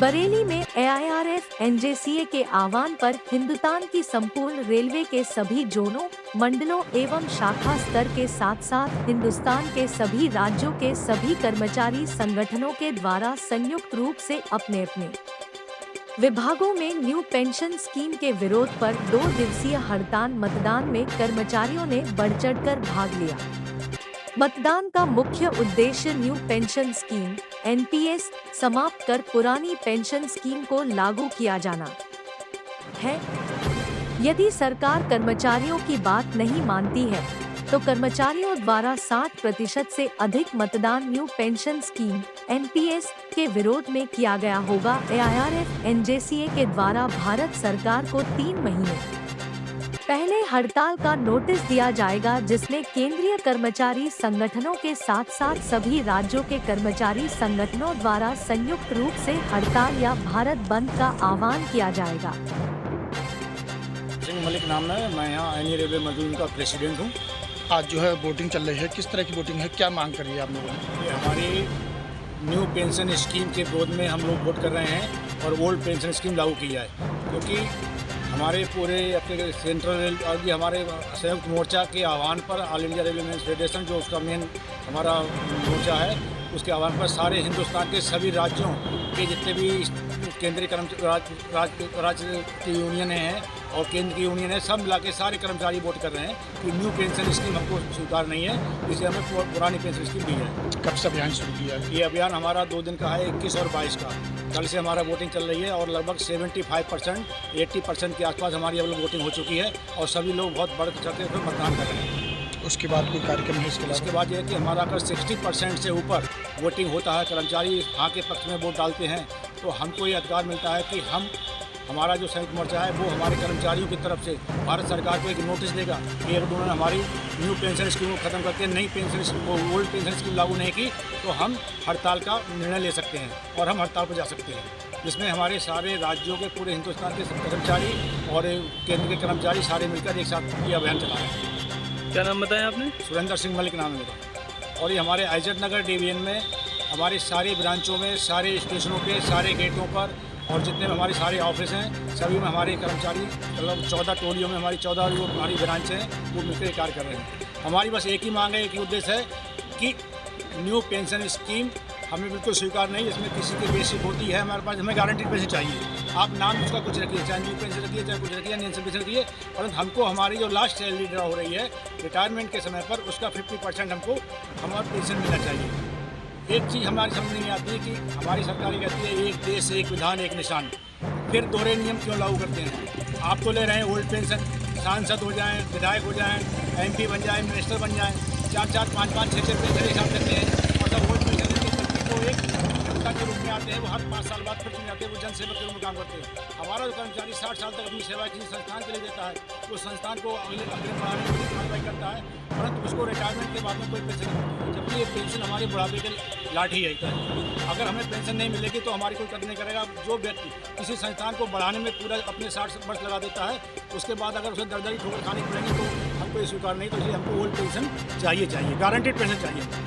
बरेली में AIRF NJCA के आह्वान पर हिंदुस्तान की संपूर्ण रेलवे के सभी जोनों, मंडलों एवं शाखा स्तर के साथ साथ हिंदुस्तान के सभी राज्यों के सभी कर्मचारी संगठनों के द्वारा संयुक्त रूप से अपने अपने विभागों में न्यू पेंशन स्कीम के विरोध पर 2 दिवसीय हड़ताल मतदान में कर्मचारियों ने बढ़ चढ़कर भाग लिया। मतदान का मुख्य उद्देश्य न्यू पेंशन स्कीम NPS समाप्त कर पुरानी पेंशन स्कीम को लागू किया जाना है। यदि सरकार कर्मचारियों की बात नहीं मानती है तो कर्मचारियों द्वारा 60% से अधिक मतदान न्यू पेंशन स्कीम NPS के विरोध में किया गया होगा। AIRF NJCA के द्वारा भारत सरकार को 3 महीने पहले हड़ताल का नोटिस दिया जाएगा, जिसमें केंद्रीय कर्मचारी संगठनों के साथ साथ सभी राज्यों के कर्मचारी संगठनों द्वारा संयुक्त रूप से हड़ताल या भारत बंद का आह्वान किया जाएगा। सिंह मलिक नाम है, मैं यहाँ एनी रेलवे मजदूर का प्रेसिडेंट हूँ। आज जो है वोटिंग चल रही है, किस तरह की वोटिंग है, क्या मांग कर रही है आप लोगों ने? ये हमारी न्यू पेंशन स्कीम के विरोध में हम लोग वोट कर रहे हैं और ओल्ड पेंशन स्कीम लागू की जाए, क्योंकि हमारे पूरे अपने सेंट्रल रेल और भी हमारे संयुक्त मोर्चा के आह्वान पर all India railway men's federation जो उसका मेन हमारा मोर्चा है, उसके आह्वान पर सारे हिंदुस्तान के सभी राज्यों के जितने भी केंद्रीय कर्मचारी राज्य की यूनियन हैं और केंद्र की यूनियन है, सब मिला के सारे कर्मचारी वोट कर रहे हैं कि न्यू पेंशन स्कीम हमको स्वीकार नहीं है, इसलिए हमें पुरानी पेंशन स्कीम दी है। कब से अभियान शुरू किया है? ये अभियान हमारा 2 दिन का है, 21 और 22 का। कल से हमारा वोटिंग चल रही है और लगभग 75% 80% के आसपास हमारी अब लोग वोटिंग हो चुकी है और सभी लोग बहुत बढ़ चढ़ के मतदान कर रहे हैं। उसके बाद कोई कार्यक्रम है इसके बाद ये है कि हमारा अगर 60% से ऊपर वोटिंग होता है, कर्मचारी हाँ के पक्ष में वोट डालते हैं, तो हमको ये अधिकार मिलता है कि हमारा जो संयुक्त मोर्चा है वो हमारे कर्मचारियों की तरफ से भारत सरकार को एक नोटिस देगा कि अगर उन्होंने हमारी न्यू पेंशन स्कीम को खत्म करके नई pension scheme old pension scheme लागू नहीं की तो हम हड़ताल का निर्णय ले सकते हैं और हम हड़ताल पर जा सकते हैं, जिसमें हमारे सारे राज्यों के पूरे हिंदुस्तान के कर्मचारी और केंद्र के कर्मचारी सारे मिलकर एक साथ ये अभियान चला रहे हैं। क्या नाम बताया आपने? सुरेंद्र सिंह मलिक नाम है मेरा। और ये हमारे आइजत नगर डिवीजन में हमारे सारे ब्रांचों में, सारे स्टेशनों पे, सारे गेटों पर और जितने भी हमारे सारे ऑफिस हैं सभी में हमारे कर्मचारी मतलब 14 टोलियों में हमारी 14 जो हमारी ब्रांच हैं वो मिलकर कार्य कर रहे हैं। हमारी बस एक ही मांग है, एक ही उद्देश्य है कि न्यू पेंशन स्कीम हमें बिल्कुल स्वीकार नहीं, इसमें किसी की बेसिक होती है हमारे पास, हमें गारंटीड पेंशन चाहिए। आप नाम उसका कुछ रखिए, चाहे न्यू पेंशन रखिए, चाहे कुछ रखिए, पेंशन रखिए, परंतु हमको हमारी जो लास्ट सैलरी ड्रा हो रही है रिटायरमेंट के समय पर उसका 50% हमको हमारा पेंशन मिलना चाहिए। एक चीज़ हमारी समझ नहीं आती है कि हमारी सरकार कहती है एक देश एक विधान एक निशान, फिर दोहरे नियम क्यों लागू करते हैं? आप तो ले रहे हैं ओल्ड पेंशन, सांसद हो जाएं, विधायक हो जाएं, MP बन जाएं, मिनिस्टर बन जाएं, 4-4, 5-5, 6-6 पेंशन एक साथ करते हैं और जब ओल्ड पेंशन तो एक जनता के रूप में आते हैं, वो हर 5 साल बाद फिर चुन जाते हैं, वो जनसेवक के रूप में काम करते हैं। हमारा जो कर्मचारी 60 साल तक अपनी सेवा किसी संस्थान के लिए देता है, वो संस्थान को अग्रिम बढ़ाने के लिए कार्रवाई करता है, परंतु उसको रिटायरमेंट के बाद में कोई पेंशन नहीं, जबकि ये पेंशन हमारे बुढ़ापे के लाठी है। अगर हमें पेंशन नहीं मिलेगी तो हमारी कोई कदर नहीं करेगा। जो व्यक्ति किसी संस्थान को बढ़ाने में पूरा अपने 60 वर्ष लगा देता है, उसके बाद अगर उसे दरदरी ठोकर खानी पड़ेगी तो हमको ये स्वीकार नहीं, तो इसलिए हमको ओल्ड पेंशन चाहिए, गारंटेड पेंशन चाहिए।